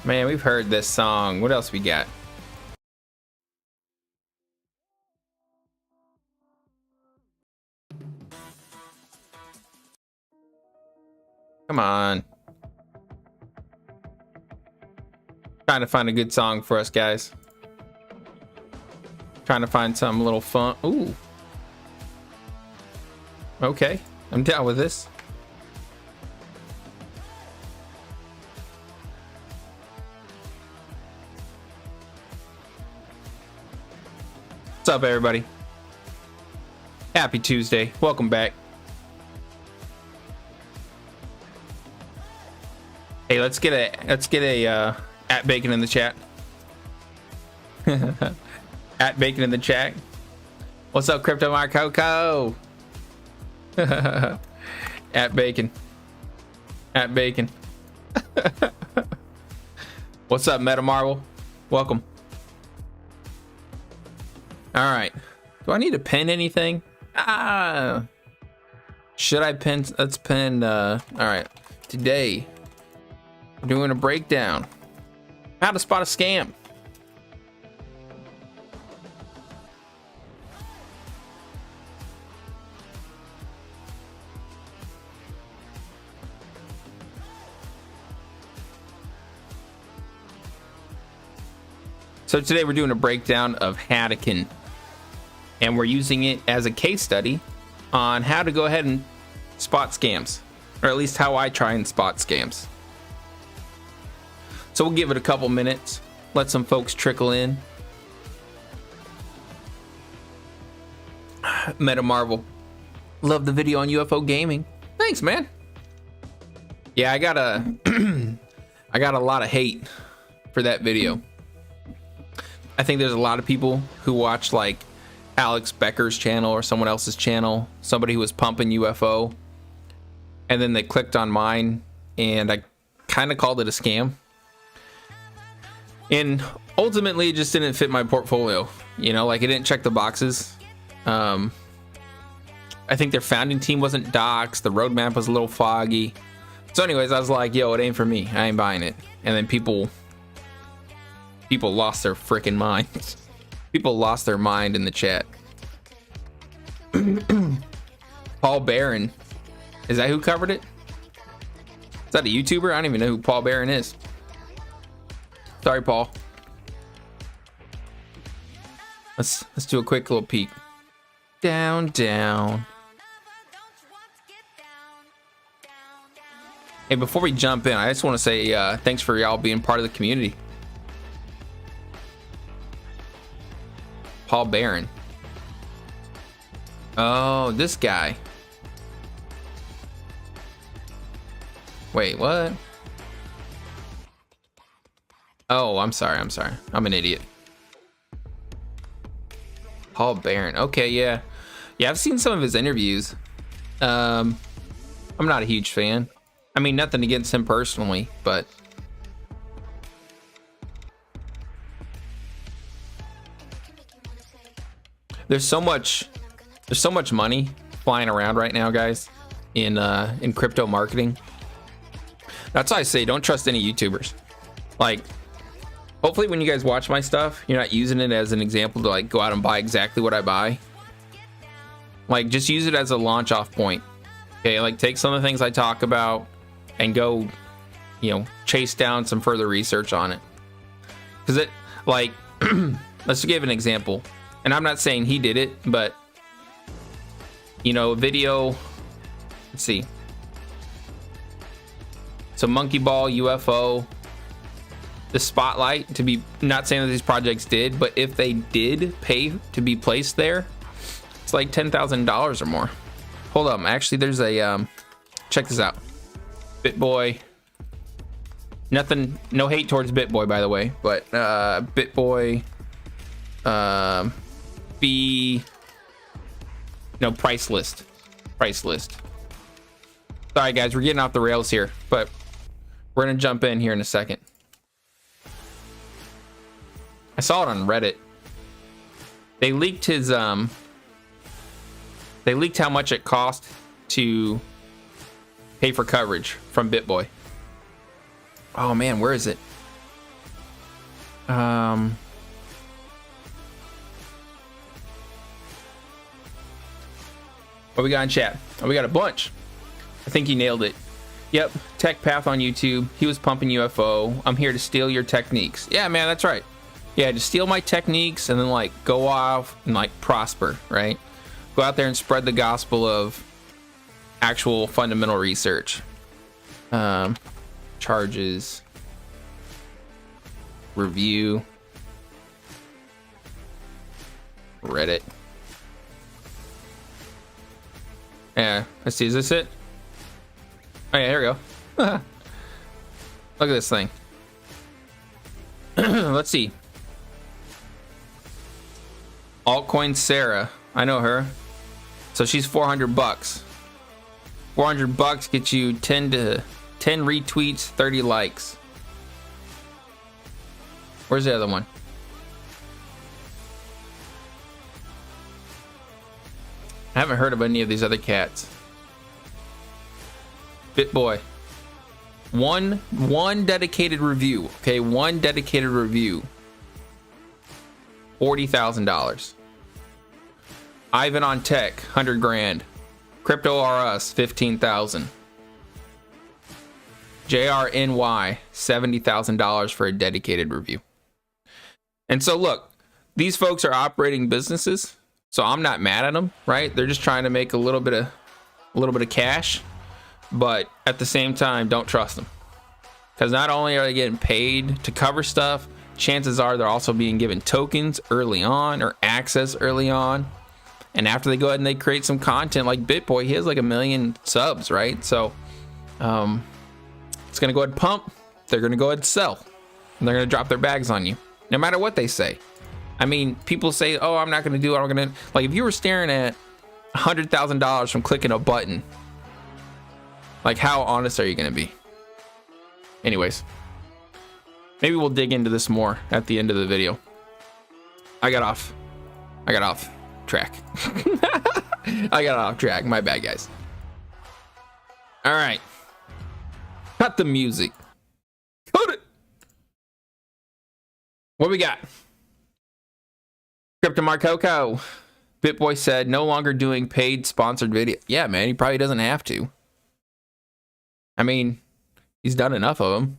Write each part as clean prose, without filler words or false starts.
Man, we've heard this song. What else we got? Come on. Trying to find a good song for us, guys. Trying to find something a little fun. Ooh. Okay, I'm down with this. What's up, everybody? Happy Tuesday. Welcome back. Hey, let's get a at bacon in the chat. At bacon in the chat. What's up, Crypto Mark Coco? At bacon. At bacon. What's up, Meta Marvel? Welcome. All right. Do I need to pin anything? Should I pin? Let's pin. All right. Today, we're doing a breakdown. How to spot a scam. So today we're doing a breakdown of HATOKEN, and we're using it as a case study on how to go ahead and spot scams, or at least how I try and spot scams. So we'll give it a couple minutes, let some folks trickle in. Meta Marvel, love the video on UFO gaming. Thanks, man. Yeah, I got a lot of hate for that video. I think there's a lot of people who watch like Alex Becker's channel or someone else's channel, somebody who was pumping UFO, and then they clicked on mine and I kind of called it a scam. And ultimately it just didn't fit my portfolio. You know, like it didn't check the boxes. I think their founding team wasn't doxxed. The roadmap was a little foggy. So anyways, I was like, yo, it ain't for me. I ain't buying it. And then people lost their freaking minds. People lost their mind in the chat. Paul Barron. Is that who covered it? Is that a YouTuber? I don't even know who Paul Barron is. Sorry, Paul. Let's do a quick little peek. Down. Hey, before we jump in, I just want to say thanks for y'all being part of the community. Paul Barron. Oh, this guy. Wait, what? Oh, I'm sorry. I'm an idiot. Paul Barron. Okay, yeah. Yeah, I've seen some of his interviews. I'm not a huge fan. I mean, nothing against him personally, but there's so much money flying around right now, guys, in crypto marketing. That's why I say don't trust any YouTubers. Like, hopefully when you guys watch my stuff, you're not using it as an example to like go out and buy exactly what I buy. Like, just use it as a launch off point. Okay, like take some of the things I talk about and go, you know, chase down some further research on it. Because it, like, let's give an example. And I'm not saying he did it, but, you know, a video, let's see. So Monkey Ball, UFO, the Spotlight, to be, not saying that these projects did, but if they did pay to be placed there, it's like $10,000 or more. Hold up, actually there's a, check this out. BitBoy, nothing, no hate towards BitBoy, by the way, but BitBoy, price list. Sorry guys, we're getting off the rails here, but we're gonna jump in here in a second. I saw it on Reddit. They leaked his they leaked how much it cost to pay for coverage from BitBoy. Oh man, where is it? What we got in chat? Oh, we got a bunch. I think he nailed it. Yep, Tech Path on YouTube. He was pumping UFO. I'm here to steal your techniques. Yeah, man, that's right. Yeah, to steal my techniques and then like go off and like prosper, right? Go out there and spread the gospel of actual fundamental research. Charges. Review. Reddit. Yeah, let's see. Is this it? Oh yeah, here we go. Look at this thing. Let's see. Altcoin Sarah. I know her. So she's 400 bucks. 400 bucks gets you 10 retweets, 30 likes. Where's the other one? I haven't heard of any of these other cats. BitBoy. One dedicated review. Okay, one dedicated review. $40,000. Ivan on Tech, 100 grand. Crypto RS, 15,000. JRNY, $70,000 for a dedicated review. And so look, these folks are operating businesses, so I'm not mad at them, right? They're just trying to make a little bit of cash, but at the same time, don't trust them. Because not only are they getting paid to cover stuff, chances are they're also being given tokens early on or access early on. And after they go ahead and they create some content like BitBoy, he has like 1 million subs, right? So it's going to go ahead and pump. They're going to go ahead and sell. And they're going to drop their bags on you, no matter what they say. I mean, people say, oh, I'm not going to do it. I'm going to, like, if you were staring at $100,000 from clicking a button, like, how honest are you going to be? Anyways, maybe we'll dig into this more at the end of the video. I got off track. I got off track. My bad, guys. All right. Cut the music. Cut it. What we got? Crypto Marcoco. BitBoy said no longer doing paid sponsored video. Yeah, man, he probably doesn't have to. I mean, he's done enough of them.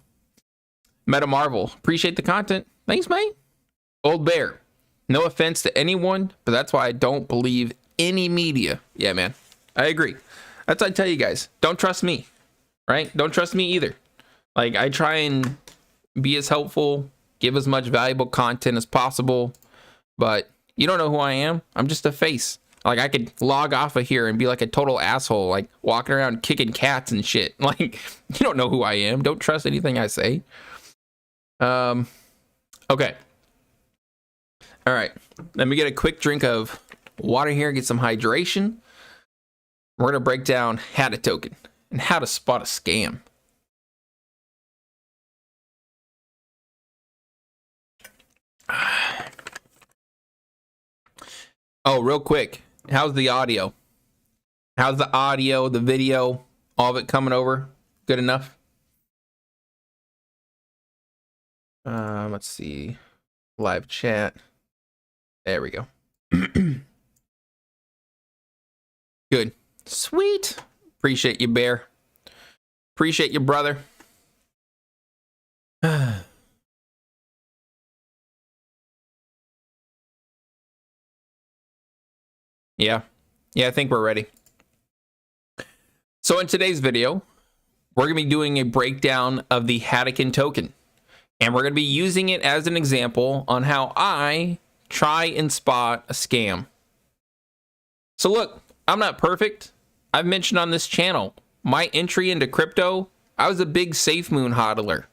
Meta Marvel. Appreciate the content. Thanks, mate. Old Bear. No offense to anyone, but that's why I don't believe any media. Yeah, man. I agree. That's what I tell you guys. Don't trust me. Right? Don't trust me either. Like, I try and be as helpful, give as much valuable content as possible, but you don't know who I am. I'm just a face. Like, I could log off of here and be like a total asshole, like walking around kicking cats and shit. Like, you don't know who I am. Don't trust anything I say. Okay. All right. Let me get a quick drink of water here, get some hydration. We're going to break down HATOKEN and how to spot a scam. Oh, real quick. How's the audio? How's the audio, the video, all of it coming over? Good enough? Let's see. Live chat. There we go. Good. Sweet. Appreciate you, Bear. Appreciate you, brother. Yeah, I think we're ready. So in today's video, we're going to be doing a breakdown of the HATOKEN token. And we're going to be using it as an example on how I try and spot a scam. So look, I'm not perfect. I've mentioned on this channel, my entry into crypto, I was a big SafeMoon hodler.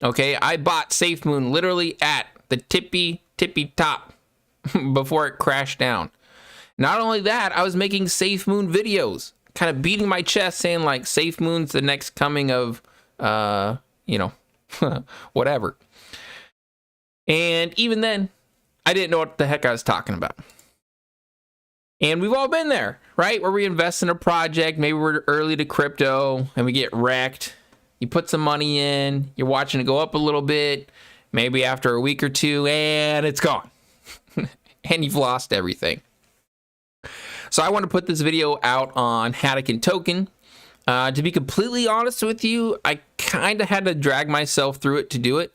Okay, I bought SafeMoon literally at the tippy top before it crashed down. Not only that, I was making SafeMoon videos, kind of beating my chest saying like SafeMoon's the next coming of, you know, whatever. And even then, I didn't know what the heck I was talking about. And we've all been there, right? Where we invest in a project, maybe we're early to crypto and we get wrecked. You put some money in, you're watching it go up a little bit, maybe after a week or two, and it's gone. And you've lost everything. So I want to put this video out on HATOKEN Token. To be completely honest with you, I kind of had to drag myself through it to do it.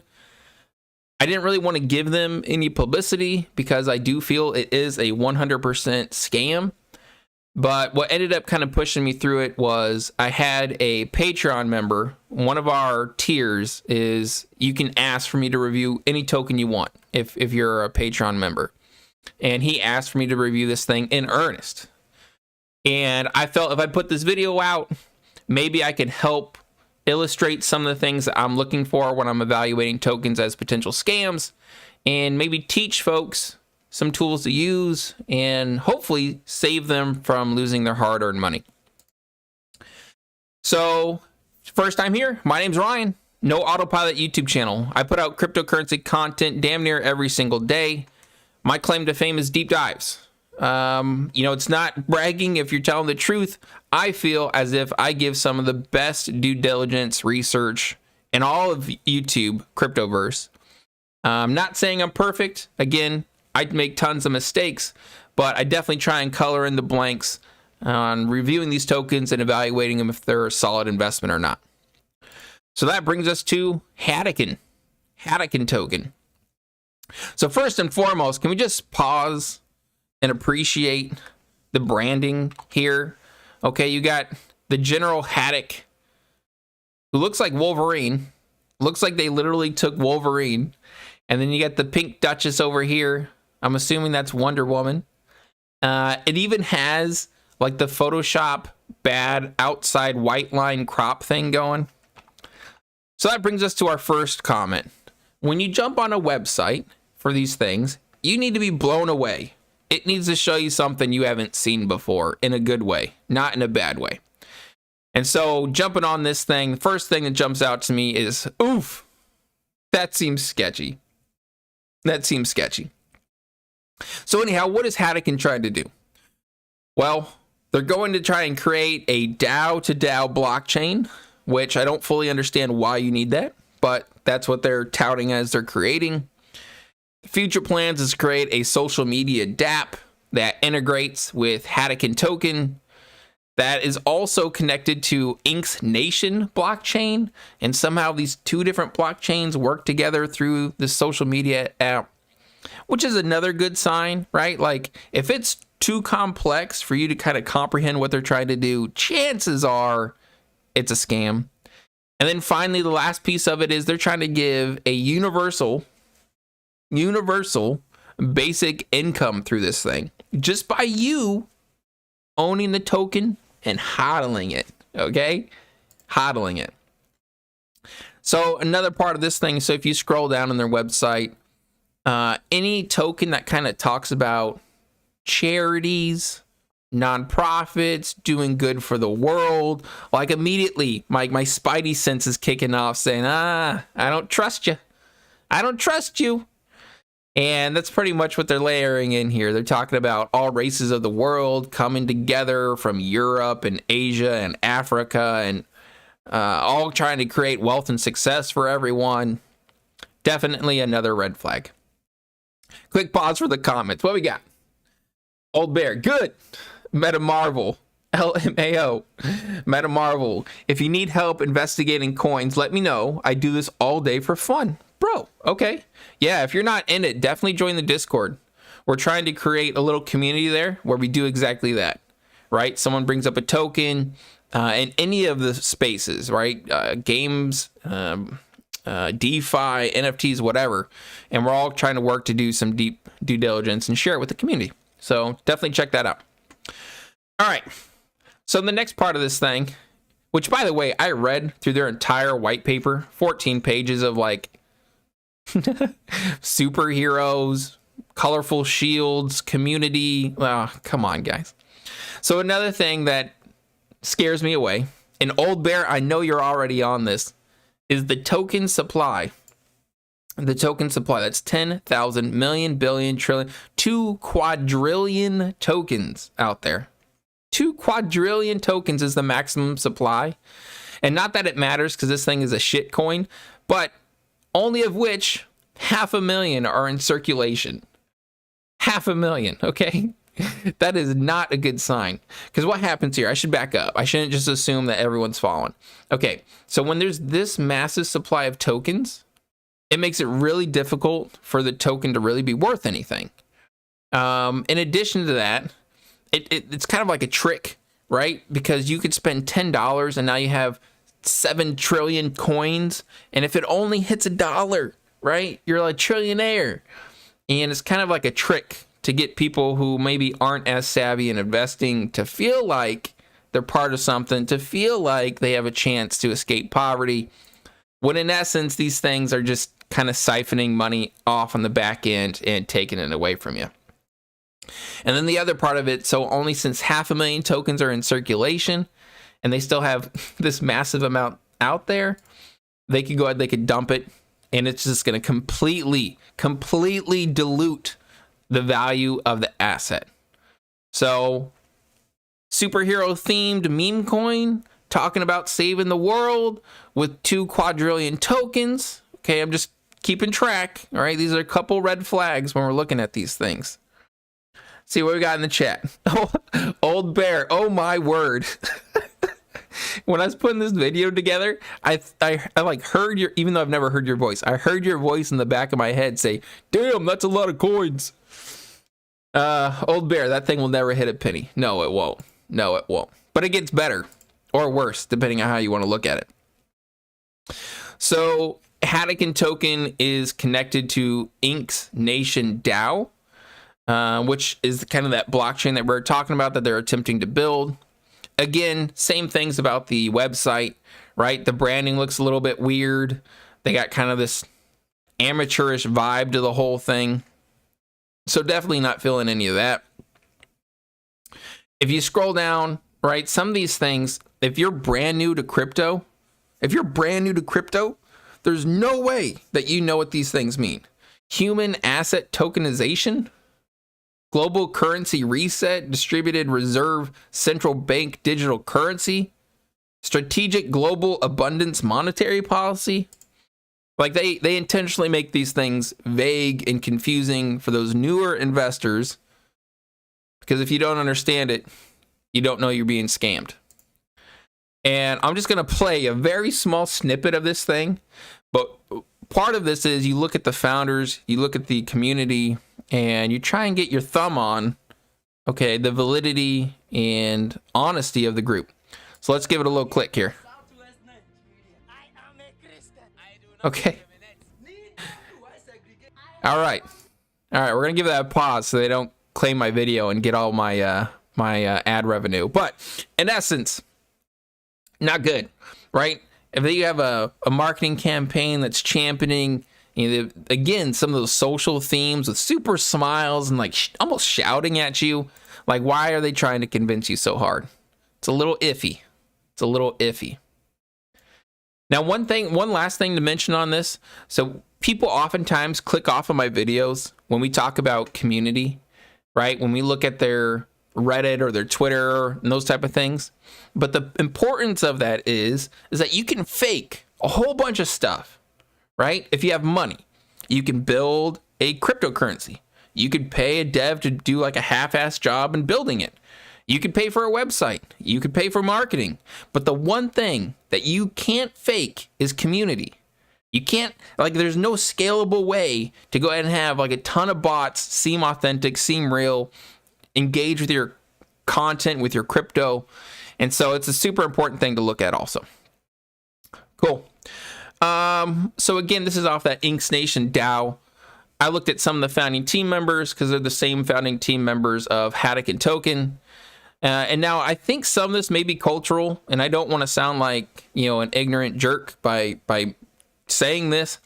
I didn't really want to give them any publicity because I do feel it is a 100% scam. But what ended up kind of pushing me through it was I had a Patreon member. One of our tiers is you can ask for me to review any token you want if you're a Patreon member. And he asked for me to review this thing in earnest. And I felt if I put this video out, maybe I could help illustrate some of the things that I'm looking for when I'm evaluating tokens as potential scams, and maybe teach folks some tools to use and hopefully save them from losing their hard-earned money. So, first time here, my name's Ryan. No Autopilot YouTube channel. I put out cryptocurrency content damn near every single day. My claim to fame is deep dives. It's not bragging if you're telling the truth. I feel as if I give some of the best due diligence research in all of YouTube cryptoverse. I'm not saying I'm perfect. Again, I make tons of mistakes, but I definitely try and color in the blanks on reviewing these tokens and evaluating them if they're a solid investment or not. So that brings us to HATOKEN Token. So first and foremost, can we just pause and appreciate the branding here? Okay, you got the General Hatok, who looks like Wolverine. Looks like they literally took Wolverine. And then you got the Pink Duchess over here. I'm assuming that's Wonder Woman. It even has like the Photoshop bad outside white line crop thing going. So that brings us to our first comment. When you jump on a website for these things, you need to be blown away. It needs to show you something you haven't seen before in a good way, not in a bad way. And so jumping on this thing, the first thing that jumps out to me is, oof, that seems sketchy. That seems sketchy. So anyhow, what is HATOKEN trying to do? Well, they're going to try and create a DAO to DAO blockchain, which I don't fully understand why you need that, but that's what they're touting as they're creating. Future plans is to create a social media dApp that integrates with HATOKEN Token that is also connected to Inks Nation blockchain, and somehow these two different blockchains work together through the social media app, which is another good sign, right? Like if it's too complex for you to kind of comprehend what they're trying to do, chances are it's a scam. And then finally, the last piece of it is they're trying to give a universal basic income through this thing just by you owning the token and hodling it. Okay, hodling it. So another part of this thing, so if you scroll down on their website, any token that kind of talks about charities, nonprofits, doing good for the world, like immediately my spidey sense is kicking off saying, I don't trust you. I don't trust you. And that's pretty much what they're layering in here. They're talking about all races of the world coming together from Europe and Asia and Africa and all trying to create wealth and success for everyone. Definitely another red flag. Quick pause for the comments. What we got? Old Bear, good. Meta Marvel, LMAO, Meta Marvel. If you need help investigating coins, let me know. I do this all day for fun. Bro, okay. Yeah, if you're not in it, definitely join the Discord. We're trying to create a little community there where we do exactly that, right? Someone brings up a token in any of the spaces, right? Games, DeFi, NFTs, whatever. And we're all trying to work to do some deep due diligence and share it with the community. So definitely check that out. All right. So the next part of this thing, which by the way, I read through their entire white paper, 14 pages of like superheroes, colorful shields, community. Oh, come on, guys. So another thing that scares me away, and Old Bear, I know you're already on this, is the token supply. The token supply, that's 10,000 million, billion, trillion, 2 quadrillion tokens out there. 2 quadrillion tokens is the maximum supply. And not that it matters because this thing is a shit coin, but only of which 500,000 are in circulation. 500,000, okay? That is not a good sign. Because what happens here? I should back up. I shouldn't just assume that everyone's following. Okay, so when there's this massive supply of tokens, it makes it really difficult for the token to really be worth anything. In addition to that, it's kind of like a trick, right? Because you could spend $10 and now you have 7 trillion coins. And if it only hits $1, right, you're a trillionaire. And it's kind of like a trick to get people who maybe aren't as savvy in investing to feel like they're part of something, to feel like they have a chance to escape poverty, when in essence, these things are just kind of siphoning money off on the back end and taking it away from you. And then the other part of it, so only since 500,000 tokens are in circulation and they still have this massive amount out there, they could go ahead, they could dump it, and it's just going to completely dilute the value of the asset. So superhero themed meme coin talking about saving the world with 2 quadrillion tokens. Okay, I'm just keeping track. All right, these are a couple red flags when we're looking at these things. See what we got in the chat. Oh, Old Bear, oh my word. When I was putting this video together, I like heard your, even though I've never heard your voice, I heard your voice in the back of my head say, damn, that's a lot of coins. Old Bear, that thing will never hit a penny. No, it won't. No, it won't. But it gets better or worse, depending on how you want to look at it. So HATOKEN token is connected to Inks Nation DAO, which is kind of that blockchain that we're talking about that they're attempting to build. Again, same things about the website, right? The branding looks a little bit weird. They got kind of this amateurish vibe to the whole thing. So definitely not feeling any of that. If you scroll down, right, some of these things, if you're brand new to crypto, there's no way that you know what these things mean. Human asset tokenization, global currency reset, distributed reserve central bank digital currency, strategic global abundance monetary policy. Like they intentionally make these things vague and confusing for those newer investors, because if you don't understand it, you don't know you're being scammed. And I'm just going to play a very small snippet of this thing. But part of this is you look at the founders, you look at the community, and you try and get your thumb on, okay, the validity and honesty of the group. So let's give it a little click here. Okay. All right. We're gonna give that a pause so they don't claim my video and get all my ad revenue. But in essence, not good, right? If you have a marketing campaign that's championing, you know, again, some of those social themes with super smiles and like almost shouting at you, like why are they trying to convince you so hard? It's a little iffy. Now, one last thing to mention on this. So people oftentimes click off of my videos when we talk about community, right? When we look at their Reddit or their Twitter and those type of things. But the importance of that is that you can fake a whole bunch of stuff, right? If you have money, you can build a cryptocurrency. You could pay a dev to do like a half-assed job in building it. You could pay for a website. You could pay for marketing. But the one thing that you can't fake is community. You can't, like, there's no scalable way to go ahead and have like a ton of bots seem authentic, seem real, engage with your content, with your crypto. And so it's a super important thing to look at also. Cool. So again, this is off that Inks Nation DAO. I looked at some of the founding team members because they're the same founding team members of HATOKEN token. And now I think some of this may be cultural, and I don't want to sound like, you know, an ignorant jerk by saying this,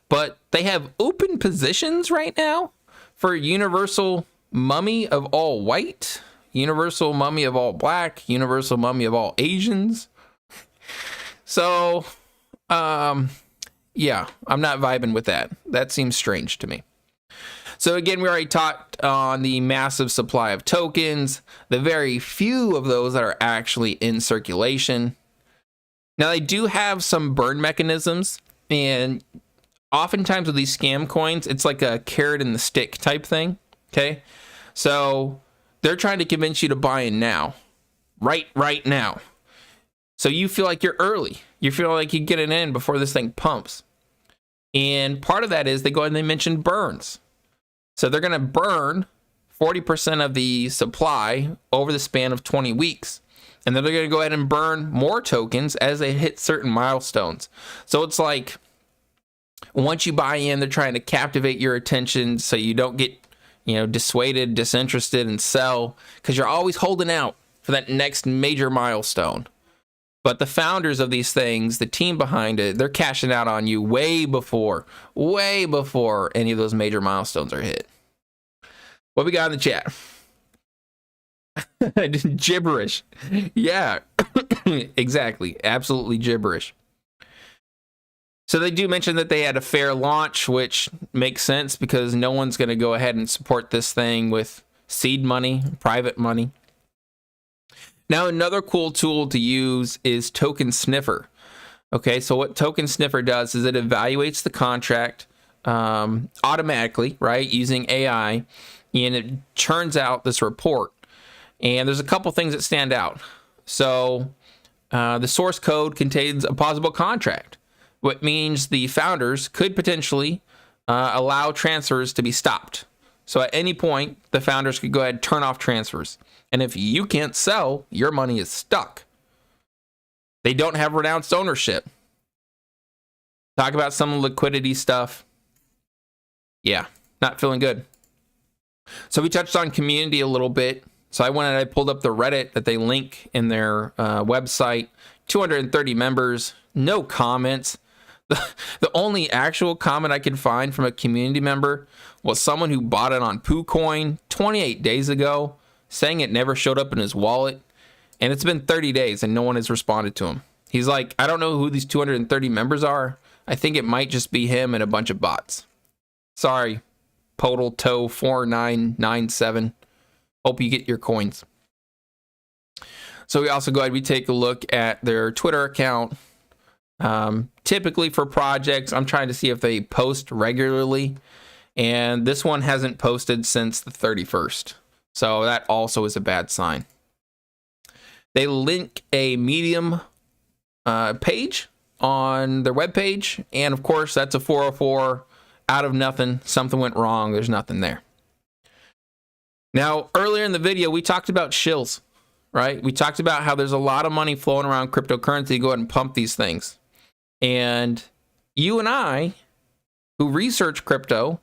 but they have open positions right now for universal mummy of all white, universal mummy of all black, universal mummy of all Asians. So, yeah, I'm not vibing with that. That seems strange to me. So again, we already talked on the massive supply of tokens, the very few of those that are actually in circulation. Now, they do have some burn mechanisms, and oftentimes with these scam coins, it's like a carrot and the stick type thing. Okay. So they're trying to convince you to buy in now, right now. So you feel like you're early. You feel like you get it in before this thing pumps. And part of that is they go and they mention burns. So they're going to burn 40% of the supply over the span of 20 weeks. And then they're going to go ahead and burn more tokens as they hit certain milestones. So it's like once you buy in, they're trying to captivate your attention so you don't get, dissuaded, disinterested, and sell, because you're always holding out for that next major milestone. But the founders of these things, the team behind it, they're cashing out on you way before any of those major milestones are hit. What we got in the chat? Gibberish. Yeah, exactly. Absolutely gibberish. So they do mention that they had a fair launch, which makes sense because no one's going to go ahead and support this thing with seed money, private money. Now, another cool tool to use is Token Sniffer. Okay, so what Token Sniffer does is it evaluates the contract automatically, right, using AI, and it churns out this report. And there's a couple things that stand out. So the source code contains a possible contract, which means the founders could potentially allow transfers to be stopped. So at any point, the founders could go ahead and turn off transfers. And if you can't sell, your money is stuck. They don't have renounced ownership. Talk about some liquidity stuff. Yeah, not feeling good. So we touched on community a little bit. So I went and I pulled up the Reddit that they link in their website. 230 members, no comments. The only actual comment I could find from a community member was someone who bought it on KuCoin 28 days ago, saying it never showed up in his wallet. And it's been 30 days and no one has responded to him. He's like, I don't know who these 230 members are. I think it might just be him and a bunch of bots. Sorry, Podal Toe 4997. Hope you get your coins. So we also go ahead, we take a look at their Twitter account. Typically for projects, I'm trying to see if they post regularly. And this one hasn't posted since the 31st. So that also is a bad sign. They link a Medium page on their webpage. And of course, that's a 404 out of nothing. Something went wrong. There's nothing there. Now, earlier in the video, we talked about shills, right? We talked about how there's a lot of money flowing around cryptocurrency. Go ahead and pump these things. And you and I, who research crypto,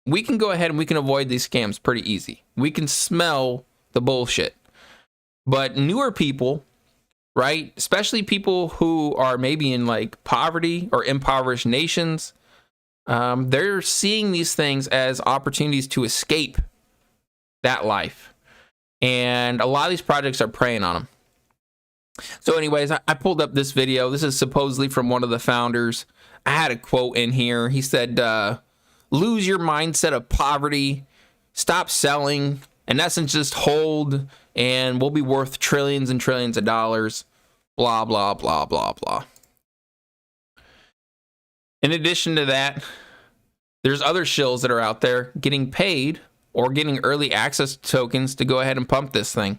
we can go ahead and we can avoid these scams pretty easy. We can smell the bullshit. But newer people, right, especially people who are maybe in like poverty or impoverished nations, they're seeing these things as opportunities to escape that life. And a lot of these projects are preying on them. So anyways, I pulled up this video. This is supposedly from one of the founders. I had a quote in here. He said, lose your mindset of poverty. Stop selling. In essence, just hold and we'll be worth trillions and trillions of dollars. Blah, blah, blah, blah, blah. In addition to that, there's other shills that are out there getting paid or getting early access tokens to go ahead and pump this thing.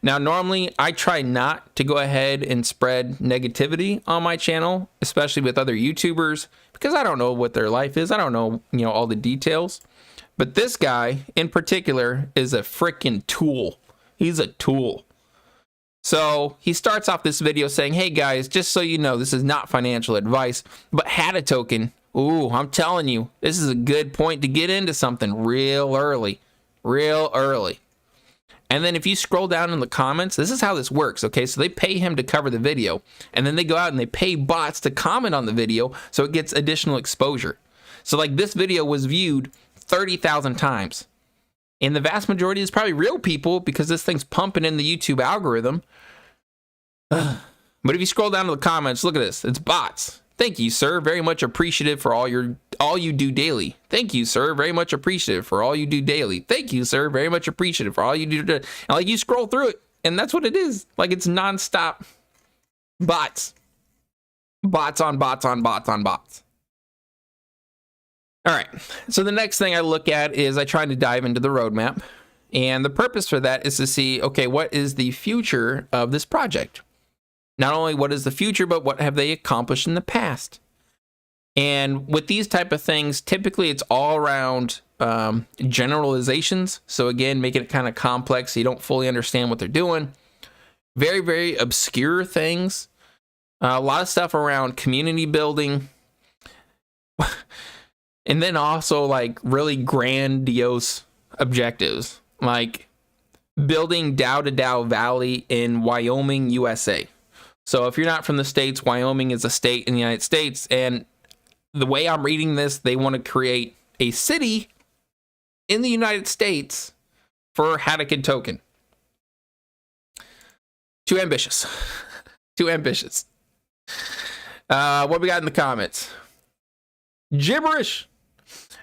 Now, normally I try not to go ahead and spread negativity on my channel, especially with other YouTubers, because I don't know what their life is. I don't know, all the details. But this guy in particular is a freaking tool. He's a tool. So he starts off this video saying, hey guys, just so you know, this is not financial advice, but HATOKEN, ooh, I'm telling you, this is a good point to get into something real early. And then if you scroll down in the comments, this is how this works, okay? So they pay him to cover the video, and then they go out and they pay bots to comment on the video so it gets additional exposure. So like this video was viewed 30,000 times. And the vast majority is probably real people because this thing's pumping in the YouTube algorithm. But if you scroll down to the comments, look at this. It's bots. Thank you, sir. Very much appreciative for all you do daily. Thank you, sir. Very much appreciative for all you do daily. Thank you, sir. Very much appreciative for all you do. And like you scroll through it, and that's what it is. Like it's nonstop bots. Bots on bots on bots on bots. All right. So the next thing I look at is I try to dive into the roadmap. And the purpose for that is to see, okay, what is the future of this project? Not only what is the future, but what have they accomplished in the past? And with these type of things, typically it's all around generalizations. So again, making it kind of complex so you don't fully understand what they're doing. Very, very obscure things. A lot of stuff around community building. And then also like really grandiose objectives, like building Dow to Dow Valley in Wyoming, USA. So if you're not from the States, Wyoming is a state in the United States. And the way I'm reading this, they want to create a city in the United States for HATOKEN token. Too ambitious. Too ambitious. What we got in the comments? Gibberish.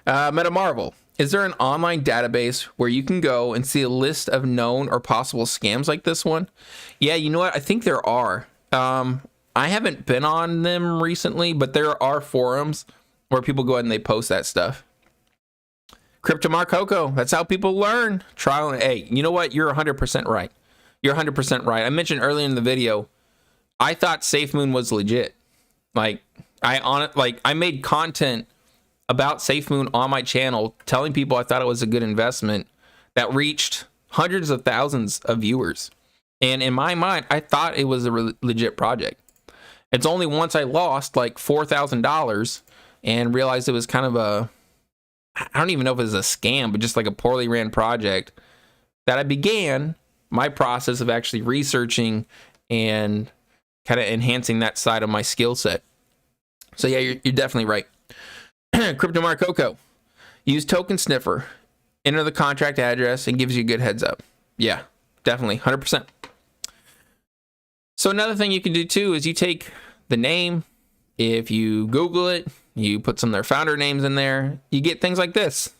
Meta Marvel. Is there an online database where you can go and see a list of known or possible scams like this one? Yeah, you know what? I think there are. I haven't been on them recently, but there are forums where people go ahead and they post that stuff. Cryptomar Coco. That's how people learn. Trial and hey, you know what? You're 100% right. You're 100% right. I mentioned earlier in the video, I thought SafeMoon was legit. Like I made content about SafeMoon on my channel, telling people I thought it was a good investment that reached hundreds of thousands of viewers. And in my mind, I thought it was a legit project. It's only once I lost like $4,000 and realized it was kind of a, I don't even know if it was a scam, but just like a poorly ran project, that I began my process of actually researching and kind of enhancing that side of my skill set. So yeah, you're definitely right. Cryptomar Coco. Use Token Sniffer. Enter the contract address and gives you a good heads up. Yeah, definitely, 100%. So another thing you can do too is you take the name. If you Google it, you put some of their founder names in there, you get things like this.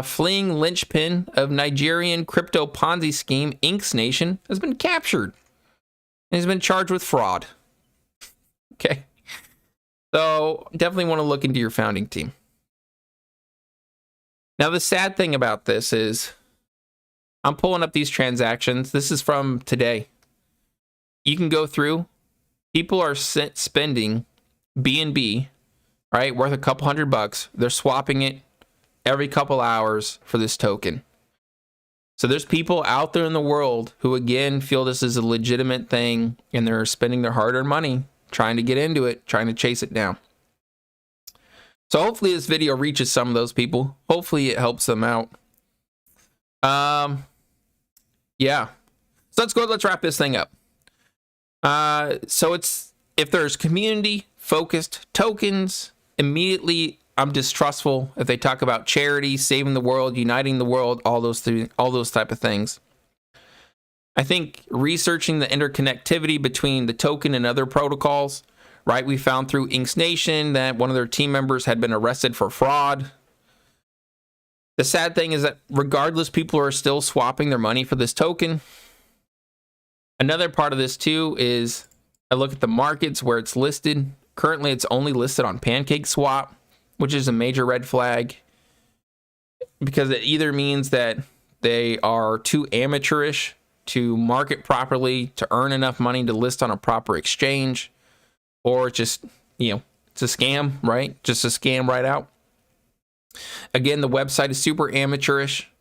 Fleeing linchpin of Nigerian crypto Ponzi scheme, Inks Nation, has been captured and has been charged with fraud. Okay. So definitely want to look into your founding team. Now, the sad thing about this is I'm pulling up these transactions. This is from today. You can go through. People are spending BNB, right, worth a couple $100. They're swapping it every couple hours for this token. So there's people out there in the world who, again, feel this is a legitimate thing, and they're spending their hard-earned money trying to get into it, trying to chase it down. So hopefully this video reaches some of those people. Hopefully it helps them out. Yeah. So let's wrap this thing up. So it's, if there's community focused tokens, immediately I'm distrustful if they talk about charity, saving the world, uniting the world, all those type of things. I think researching the interconnectivity between the token and other protocols, right? We found through Inks Nation that one of their team members had been arrested for fraud. The sad thing is that regardless, people are still swapping their money for this token. Another part of this too is I look at the markets where it's listed. Currently, it's only listed on PancakeSwap, which is a major red flag because it either means that they are too amateurish to market properly, to earn enough money to list on a proper exchange, or just, it's a scam, right? Just a scam right out. Again, the website is super amateurish.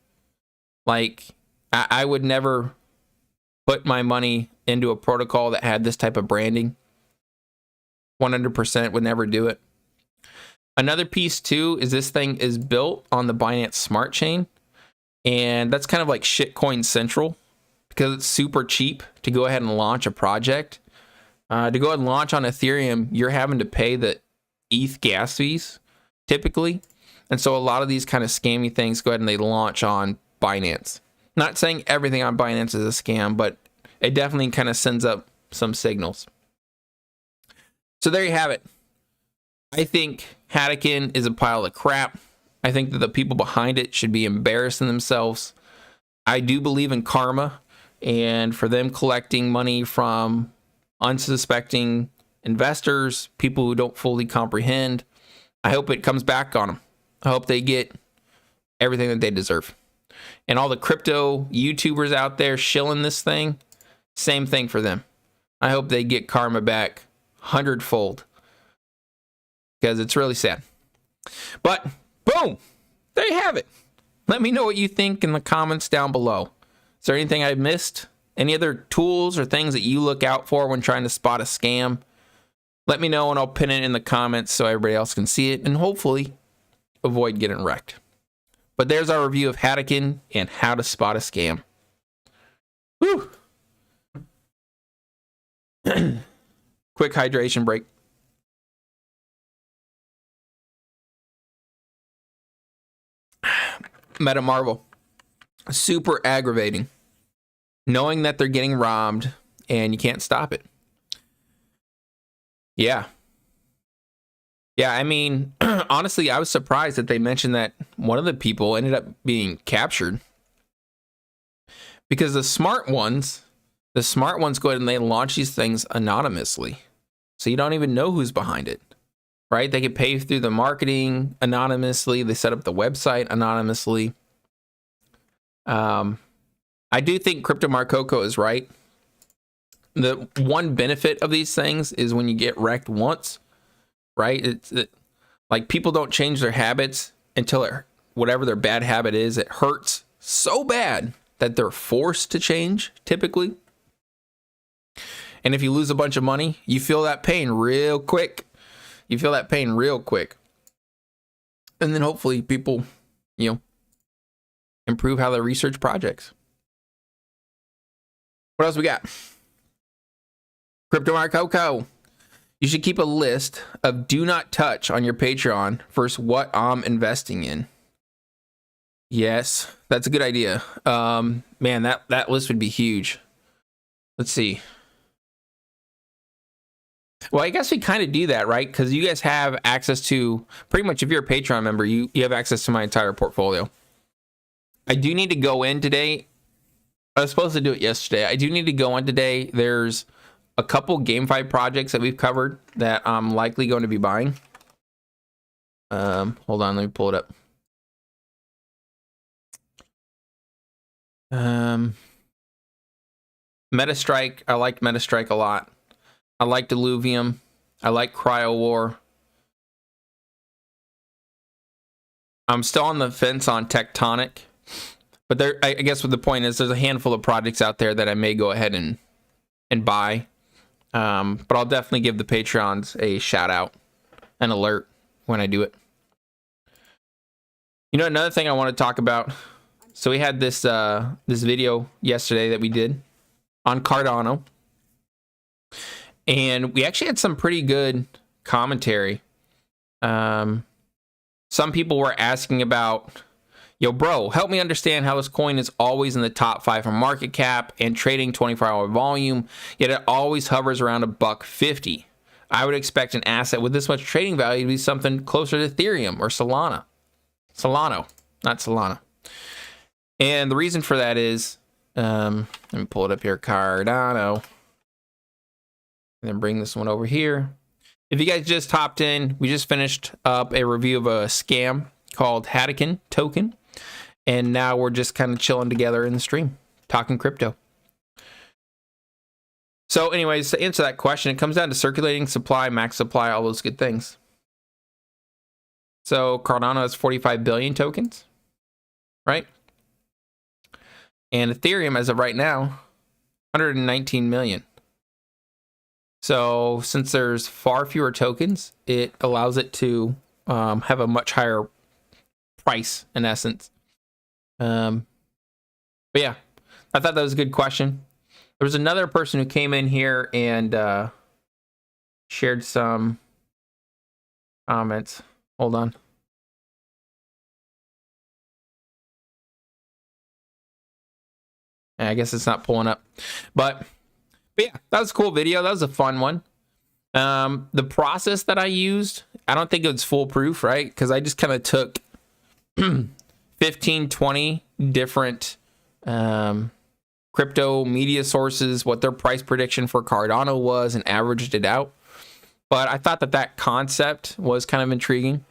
Like, I would never put my money into a protocol that had this type of branding. 100% would never do it. Another piece too is this thing is built on the Binance Smart Chain, and that's kind of like shitcoin central because it's super cheap to go ahead and launch a project. To go ahead and launch on Ethereum, you're having to pay the ETH gas fees typically, and so a lot of these kind of scammy things go ahead and they launch on Binance. Not saying everything on Binance is a scam, but it definitely kind of sends up some signals. So there you have it. I think HATOKEN is a pile of crap. I think that the people behind it should be embarrassing themselves. I do believe in karma, and for them collecting money from unsuspecting investors, people who don't fully comprehend, I hope it comes back on them. I hope they get everything that they deserve. And all the crypto YouTubers out there shilling this thing, same thing for them. I hope they get karma back 100-fold, because it's really sad. But boom, there you have it. Let me know what you think in the comments down below. Is there anything I missed? Any other tools or things that you look out for when trying to spot a scam? Let me know and I'll pin it in the comments so everybody else can see it and hopefully avoid getting wrecked. But there's our review of HATOKEN and how to spot a scam. Whew. Quick hydration break. Meta Marvel. Super aggravating. Knowing that they're getting robbed and you can't stop it. Yeah. Yeah, I mean, honestly, I was surprised that they mentioned that one of the people ended up being captured. Because the smart ones go ahead and they launch these things anonymously. So you don't even know who's behind it, right? They can pay through the marketing anonymously. They set up the website anonymously. I do think Crypto Marcoco is right. The one benefit of these things is when you get wrecked once, right? Like people don't change their habits until whatever their bad habit is, it hurts so bad that they're forced to change typically. And if you lose a bunch of money, you feel that pain real quick. And then hopefully people, improve how they research projects. What else we got? Crypto Marcoco. You should keep a list of do not touch on your Patreon versus what I'm investing in. Yes, that's a good idea. Man, that list would be huge. Let's see. Well, I guess we kind of do that, right? Because you guys have access to, pretty much if you're a Patreon member, you have access to my entire portfolio. I do need to go in today. I was supposed to do it yesterday. I do need to go in today. There's a couple GameFi projects that we've covered that I'm likely going to be buying. Hold on, let me pull it up. Metastrike. I like Metastrike a lot. I like Diluvium. I like Cryo War. I'm still on the fence on Tectonic. But there, I guess what the point is, there's a handful of projects out there that I may go ahead and buy. But I'll definitely give the Patreons a shout out, an alert when I do it. Another thing I want to talk about. So we had this video yesterday that we did on Cardano. And we actually had some pretty good commentary. Some people were asking about, yo, bro, help me understand how this coin is always in the top 5 for market cap and trading 24-hour volume, yet it always hovers around $1.50. I would expect an asset with this much trading value to be something closer to Ethereum or Solana. Solano, not Solana. And the reason for that is, let me pull it up here, Cardano. And then bring this one over here. If you guys just hopped in, we just finished up a review of a scam called HATOKEN Token. And now we're just kind of chilling together in the stream, talking crypto. So anyways, to answer that question, it comes down to circulating supply, max supply, all those good things. So Cardano has 45 billion tokens, right? And Ethereum, as of right now, 119 million. So since there's far fewer tokens, it allows it to have a much higher price in essence. But yeah, I thought that was a good question. There was another person who came in here and shared some comments. Hold on. I guess it's not pulling up. But yeah, that was a cool video. That was a fun one. The process that I used, I don't think it was foolproof, right? Because I just kind of took 15, 20 different crypto media sources, what their price prediction for Cardano was, and averaged it out. But I thought that concept was kind of intriguing.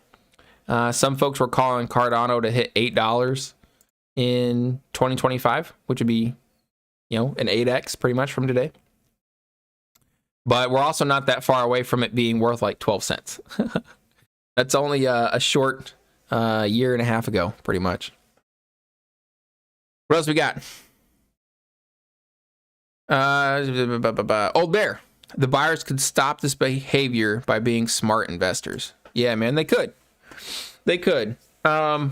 Some folks were calling Cardano to hit $8 in 2025, which would be, you know, an 8x pretty much from today. But we're also not that far away from it being worth like 12 cents. That's only a short year and a half ago, pretty much. What else we got? Old Bear. The buyers could stop this behavior by being smart investors. Yeah, man, they could. They could. But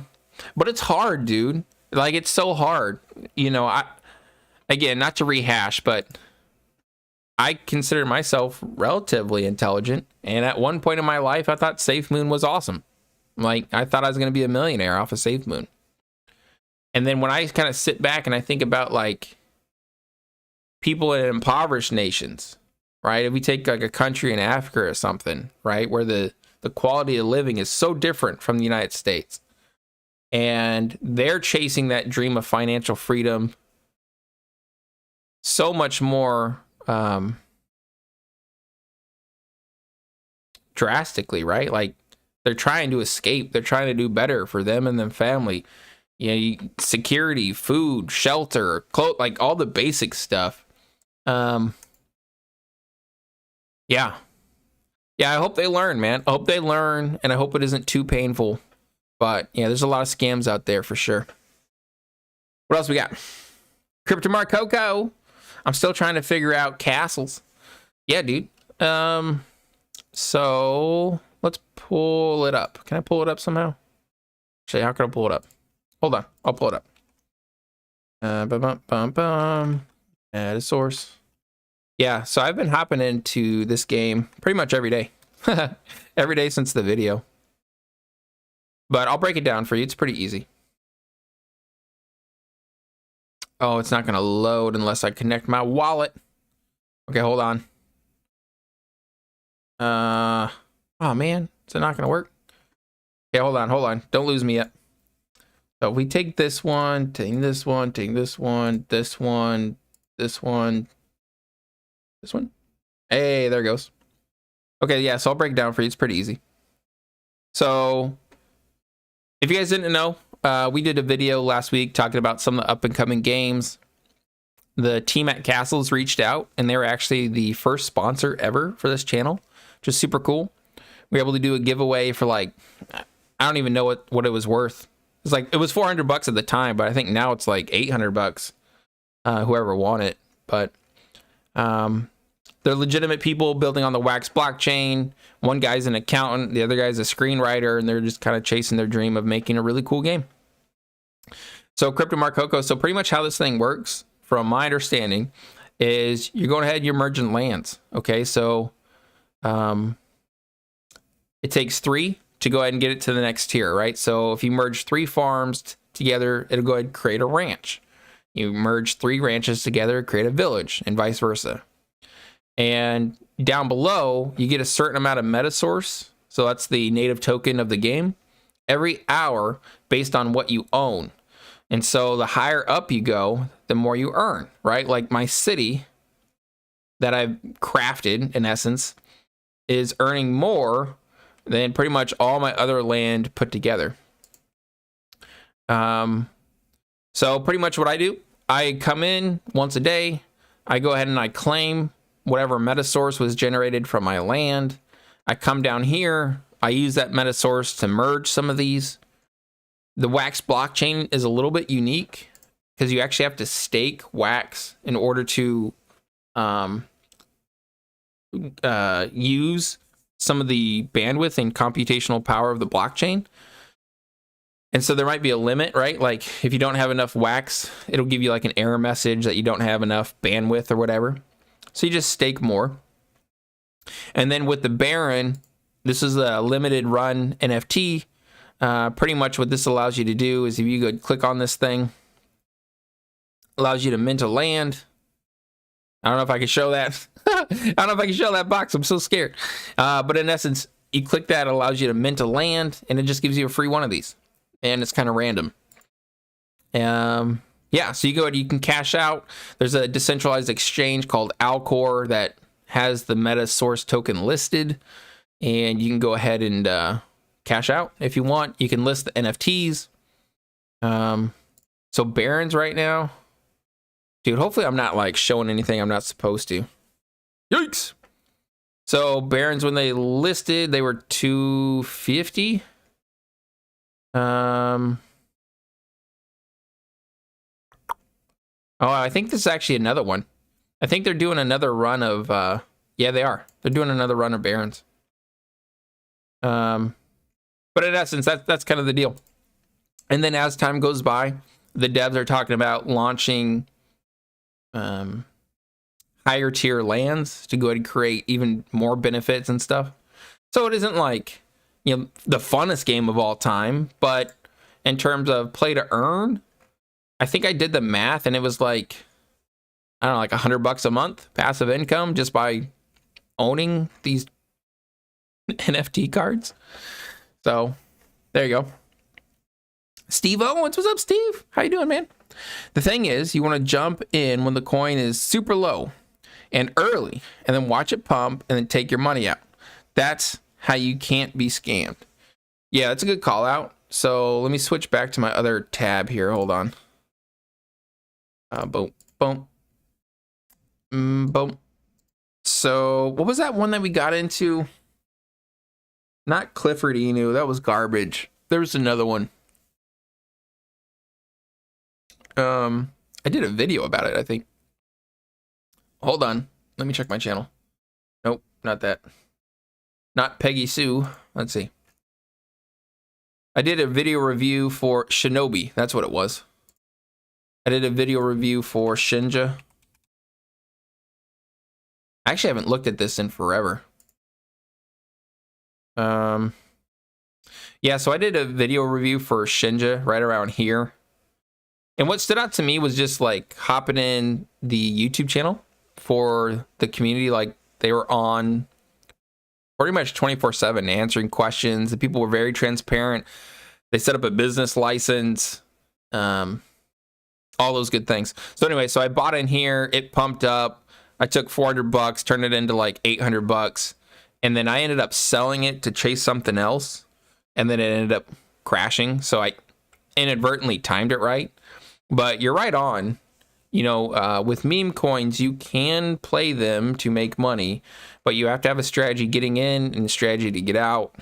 it's hard, dude. Like, it's so hard. You know, again, not to rehash, but I consider myself relatively intelligent. And at one point in my life, I thought SafeMoon was awesome. Like, I thought I was going to be a millionaire off of SafeMoon. And then when I kind of sit back and I think about, like, people in impoverished nations, right? If we take like a country in Africa or something, right, where the quality of living is so different from the United States, and they're chasing that dream of financial freedom so much more drastically, right? Like, they're trying to escape, they're trying to do better for them and their family. You know, security, food, shelter, clothes, like all the basic stuff. Yeah, I hope they learn, man. I hope they learn, and I hope it isn't too painful. But yeah, there's a lot of scams out there for sure. What else we got? Cryptomart Coco. I'm still trying to figure out castles. Yeah, dude. So let's pull it up. Can I pull it up somehow? Actually, how can I pull it up? Hold on, I'll pull it up. Add a source. Yeah, so I've been hopping into this game pretty much every day. Every day since the video. But I'll break it down for you. It's pretty easy. Oh, it's not going to load unless I connect my wallet. Okay, hold on. Oh, man. Is it not going to work? Okay, hold on. Don't lose me yet. So if we take this one, take this one, take this one, this one, this one, this one. Hey, there it goes. Okay, yeah, so I'll break it down for you. It's pretty easy. So if you guys didn't know, we did a video last week talking about some of the up-and-coming games. The team at Castles reached out, and they were actually the first sponsor ever for this channel, which is super cool. We were able to do a giveaway for, like, I don't even know what it was worth. It was $400 at the time, but I think now it's like $800. Whoever won it, but they're legitimate people building on the Wax blockchain. One guy's an accountant, the other guy's a screenwriter, and they're just kind of chasing their dream of making a really cool game. So Cryptomart Coco, so pretty much how this thing works, from my understanding, is you're going ahead and you're merging lands. Okay, so it takes 3 to go ahead and get it to the next tier, right? So if you merge 3 farms together, it'll go ahead and create a ranch. You merge 3 ranches together, create a village, and vice versa. And down below, you get a certain amount of meta source. So that's the native token of the game every hour based on what you own. And so the higher up you go, the more you earn, right? Like my city that I've crafted, in essence, is earning more than pretty much all my other land put together. So pretty much what I do, I come in once a day, I go ahead and I claim whatever meta source was generated from my land. I come down here, I use that meta source to merge some of these. The Wax blockchain is a little bit unique because you actually have to stake Wax in order to use some of the bandwidth and computational power of the blockchain. And so there might be a limit, right? Like if you don't have enough Wax, it'll give you like an error message that you don't have enough bandwidth or whatever. So you just stake more. And then with the Baron, this is a limited run NFT. Pretty much what this allows you to do is if you go click on this thing, allows you to mint a land. I don't know if I can show that. I don't know if I can show that box. I'm so scared. But in essence, you click that, it allows you to mint a land, and it just gives you a free one of these. And it's kind of random. Yeah, so you go ahead, you can cash out. There's a decentralized exchange called Alcor that has the meta source token listed. And you can go ahead and cash out if you want. You can list the NFTs. So Barons right now, dude, hopefully I'm not like showing anything I'm not supposed to. Yikes. So Barons, when they listed, they were 250. Oh, I think this is actually another one. I think they're doing another run of, yeah, they are. They're doing another run of Barons. But in essence, that's kind of the deal. And then as time goes by, the devs are talking about launching higher tier lands to go ahead and create even more benefits and stuff. So it isn't like, you know, the funnest game of all time, but in terms of play to earn, I think I did the math and it was like, I don't know, like $100 a month passive income just by owning these NFT cards. So there you go. Steve Owens, what's up, Steve? How you doing, man? The thing is, you want to jump in when the coin is super low and early, and then watch it pump and then take your money out. That's how you can't be scammed. Yeah, that's a good call out. So let me switch back to my other tab here. Hold on. Boom, boom, boom. So what was that one that we got into? Not Clifford Inu. That was garbage. There was another one. I did a video about it, I think. Hold on. Let me check my channel. Nope, not that. Not Peggy Sue. Let's see. I did a video review for Shinobi. That's what it was. I did a video review for Shinja. I actually haven't looked at this in forever. Yeah, so I did a video review for Shinja right around here. And what stood out to me was just like hopping in the YouTube channel for the community. Like they were on pretty much 24/7 answering questions. The people were very transparent. They set up a business license, all those good things. So anyway, so I bought in here. It pumped up. I took $400, turned it into like $800. And then I ended up selling it to chase something else. And then it ended up crashing. So I inadvertently timed it right. But you're right on. You know, with meme coins, you can play them to make money, but you have to have a strategy getting in and a strategy to get out,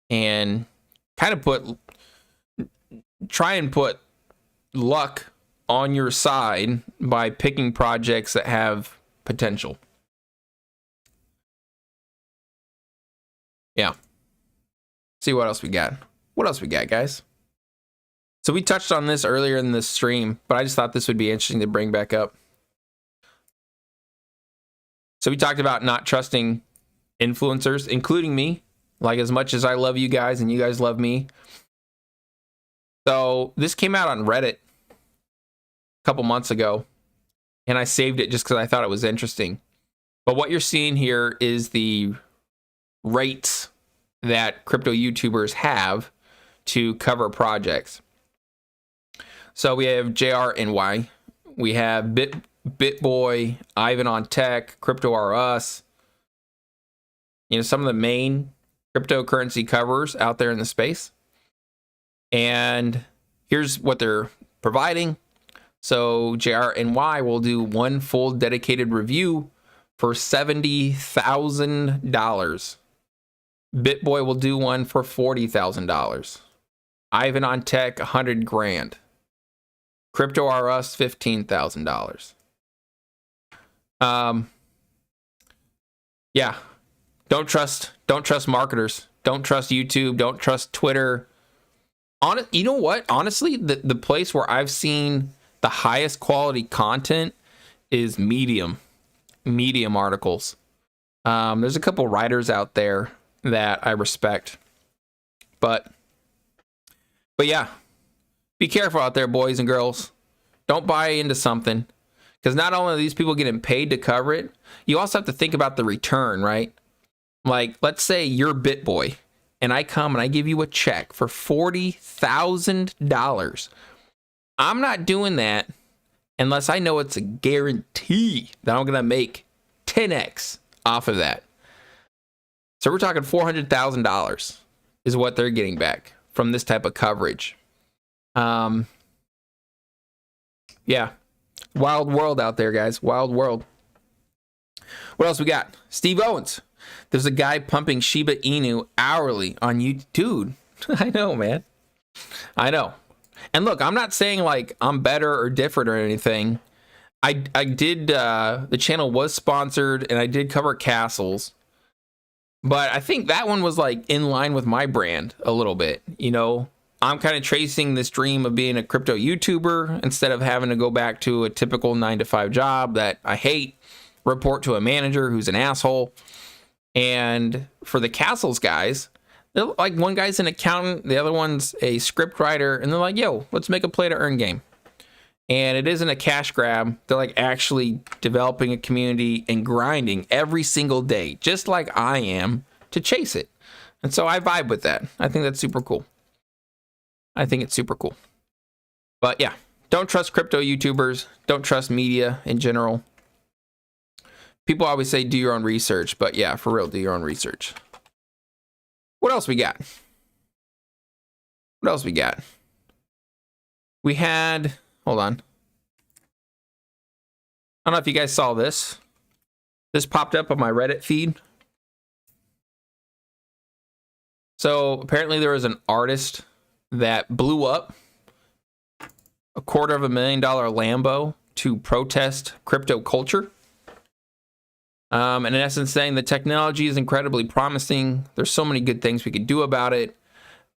and kind of try and put luck on your side by picking projects that have potential. Yeah. See what else we got. What else we got, guys? So we touched on this earlier in the stream, but I just thought this would be interesting to bring back up. So we talked about not trusting influencers, including me, like as much as I love you guys and you guys love me. So this came out on Reddit a couple months ago, and I saved it just because I thought it was interesting. But what you're seeing here is the rates that crypto YouTubers have to cover projects. So we have JRNY, we have BitBoy, Ivan on Tech, Crypto R Us. You know, some of the main cryptocurrency coverers out there in the space. And here's what they're providing. So JRNY will do one full dedicated review for $70,000. BitBoy will do one for $40,000. Ivan on Tech, $100,000. Crypto R Us, $15,000. Yeah. Don't trust marketers. Don't trust YouTube. Don't trust Twitter. You know what? Honestly, the place where I've seen the highest quality content is Medium articles. There's a couple writers out there that I respect, but yeah, be careful out there, boys and girls. Don't buy into something, because not only are these people getting paid to cover it, you also have to think about the return, right? Like, let's say you're BitBoy, and I come and I give you a check for $40,000. I'm not doing that unless I know it's a guarantee that I'm gonna make 10x off of that. So we're talking $400,000. is what they're getting back from this type of coverage. Yeah, wild world out there, guys. Wild world. What else we got? Steve Owens. There's a guy pumping Shiba Inu hourly on YouTube. Dude, I know, man. I know. And look, I'm not saying like I'm better or different or anything. I did, the channel was sponsored and I did cover castles. But I think that one was like in line with my brand a little bit. You know, I'm kind of tracing this dream of being a crypto YouTuber instead of having to go back to a typical 9-to-5 job that I hate, report to a manager who's an asshole. And for the castles guys, they're like, one guy's an accountant, the other one's a script writer, and they're like, yo, let's make a play to earn game. And it isn't a cash grab. They're like actually developing a community and grinding every single day, just like I am, to chase it. And so I vibe with that. I think that's super cool. I think it's super cool. But yeah, don't trust crypto YouTubers. Don't trust media in general. People always say do your own research, but yeah, for real, do your own research. What else we got? What else we got? We had, hold on. I don't know if you guys saw this. This popped up on my Reddit feed. So apparently there was an artist that blew up a $250,000 Lambo to protest crypto culture. And in essence saying the technology is incredibly promising. There's so many good things we could do about it,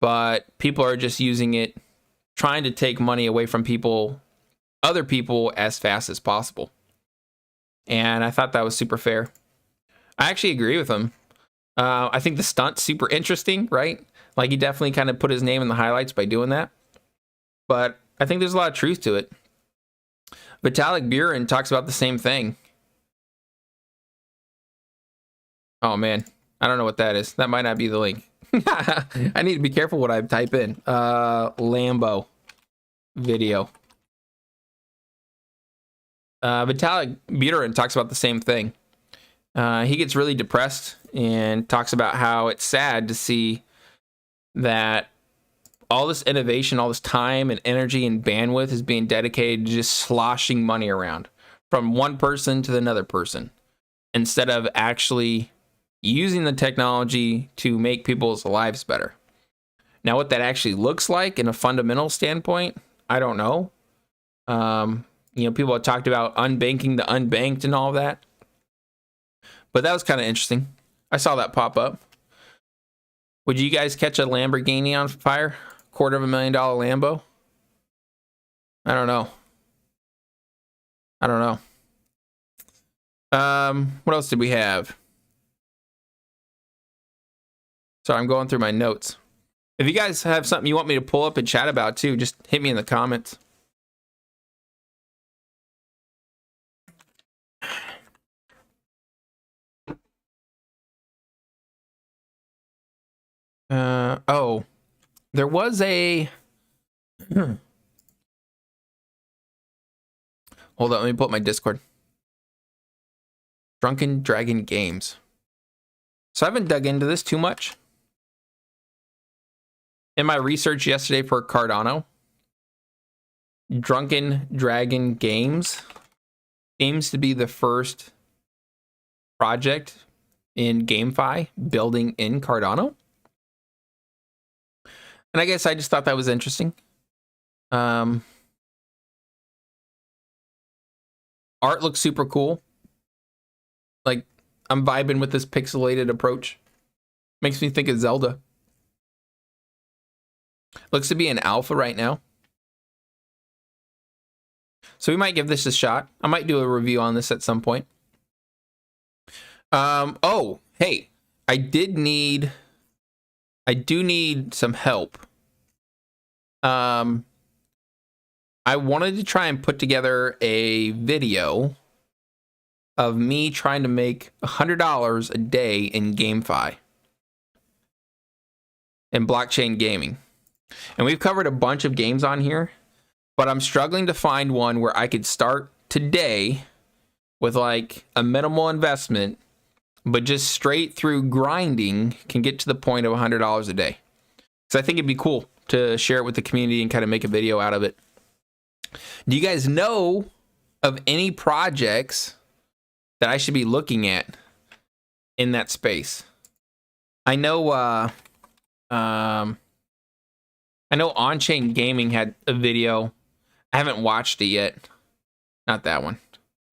but people are just using it, trying to take money away from people, other people, as fast as possible. And I thought that was super fair. I actually agree with him. I think the stunt's super interesting, right? Like, he definitely kind of put his name in the highlights by doing that. But I think there's a lot of truth to it. Vitalik Buterin talks about the same thing. Oh, man. I don't know what that is. That might not be the link. I need to be careful what I type in. Lambo video. Vitalik Buterin talks about the same thing. He gets really depressed and talks about how it's sad to see that all this innovation, all this time and energy and bandwidth is being dedicated to just sloshing money around from one person to another person instead of actually using the technology to make people's lives better. Now, what that actually looks like in a fundamental standpoint, I don't know. You know, people have talked about unbanking the unbanked and all of that. But that was kind of interesting. I saw that pop up. Would you guys catch a Lamborghini on fire? $250,000 Lambo? I don't know. I don't know. What else did we have? Sorry, I'm going through my notes. If you guys have something you want me to pull up and chat about too, just hit me in the comments. Oh, there was a... Hold on, let me pull up my Discord. Drunken Dragon Games. So I haven't dug into this too much. In my research yesterday for Cardano, Drunken Dragon Games aims to be the first project in GameFi building in Cardano. And I guess I just thought that was interesting. Art looks super cool. Like, I'm vibing with this pixelated approach. Makes me think of Zelda. Looks to be an alpha right now. So we might give this a shot. I might do a review on this at some point. Oh, hey, I do need some help. I wanted to try and put together a video of me trying to make $100 a day in GameFi and blockchain gaming. And we've covered a bunch of games on here, but I'm struggling to find one where I could start today with like a minimal investment, but just straight through grinding can get to the point of $100 a day. I think it'd be cool to share it with the community and kind of make a video out of it. Do you guys know of any projects that I should be looking at in that space? I know On-Chain Gaming had a video. I haven't watched it yet. Not that one.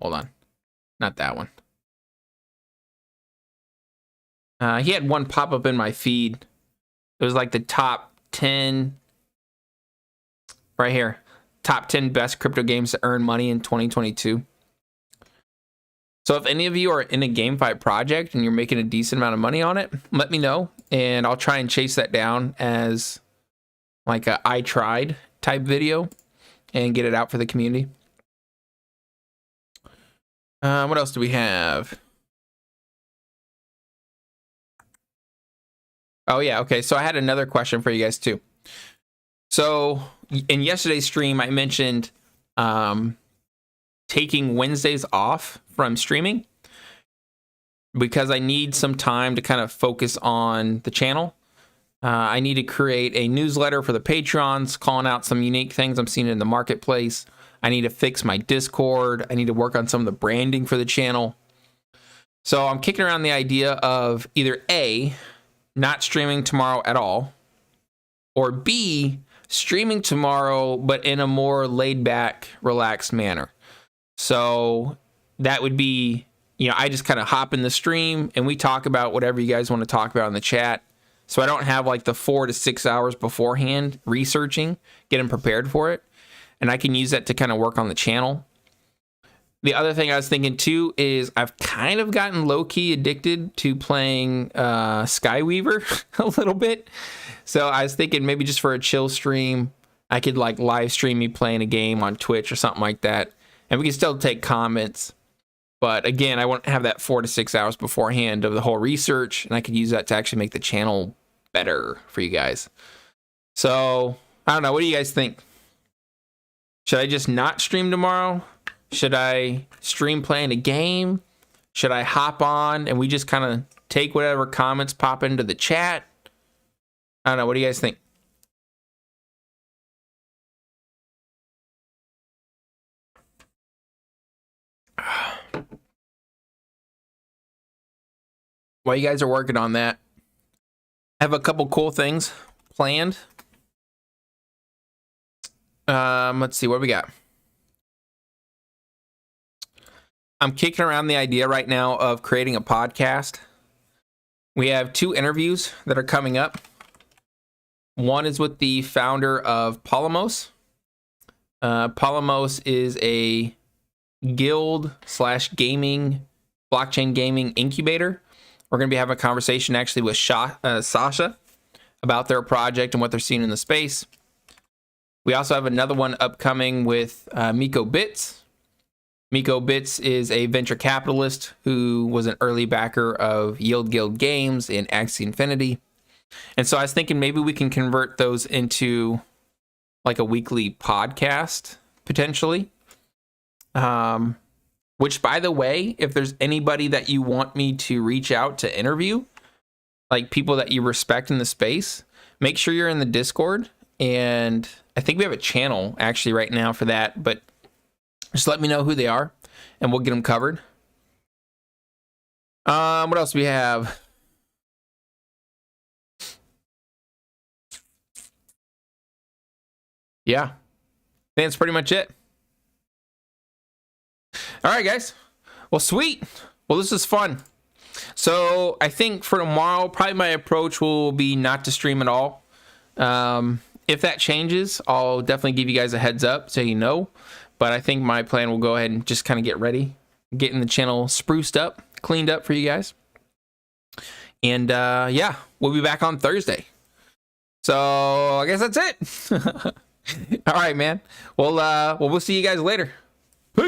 Hold on. Not that one. He had one pop up in my feed. It was like the top 10 right here. Top 10 best crypto games to earn money in 2022. So if any of you are in a GameFi project and you're making a decent amount of money on it, let me know and I'll try and chase that down as like a I tried type video and get it out for the community. What else do we have? Oh yeah, okay. So I had another question for you guys too. So in yesterday's stream, I mentioned taking Wednesdays off from streaming because I need some time to kind of focus on the channel. I need to create a newsletter for the Patreons, calling out some unique things I'm seeing in the marketplace. I need to fix my Discord. I need to work on some of the branding for the channel. So I'm kicking around the idea of either A, not streaming tomorrow at all, or B, streaming tomorrow, but in a more laid back, relaxed manner. So that would be, I just kind of hop in the stream and we talk about whatever you guys want to talk about in the chat. So I don't have like the 4 to 6 hours beforehand researching, getting prepared for it. And I can use that to kind of work on the channel. The other thing I was thinking too is I've kind of gotten low-key addicted to playing Skyweaver a little bit. So I was thinking maybe just for a chill stream, I could like live stream me playing a game on Twitch or something like that. And we can still take comments. But again, I won't have that 4 to 6 hours beforehand of the whole research. And I could use that to actually make the channel better for you guys. So I don't know. What do you guys think? Should I just not stream tomorrow? Should I stream playing a game? Should I hop on and we just kind of take whatever comments pop into the chat? I don't know. What do you guys think? While you guys are working on that, I have a couple cool things planned. Let's see what we got. I'm kicking around the idea right now of creating a podcast. We have 2 interviews that are coming up. One is with the founder of Polymos. Polymos is a guild/gaming, blockchain gaming incubator. We're going to be having a conversation actually with Sasha about their project and what they're seeing in the space. We also have another one upcoming with Miko Bits. Miko Bits is a venture capitalist who was an early backer of Yield Guild Games and Axie Infinity. And so I was thinking maybe we can convert those into like a weekly podcast, potentially. Which, by the way, if there's anybody that you want me to reach out to interview, like people that you respect in the space, make sure you're in the Discord. And I think we have a channel actually right now for that, but just let me know who they are and we'll get them covered. What else do we have? Yeah, I think that's pretty much it. All right, guys. Well, sweet. Well, this is fun. So I think for tomorrow, probably my approach will be not to stream at all. If that changes, I'll definitely give you guys a heads up so you know. But I think my plan will go ahead and just kind of get ready, getting the channel spruced up, cleaned up for you guys. And yeah, we'll be back on Thursday. So I guess that's it. All right, man. Well, we'll see you guys later.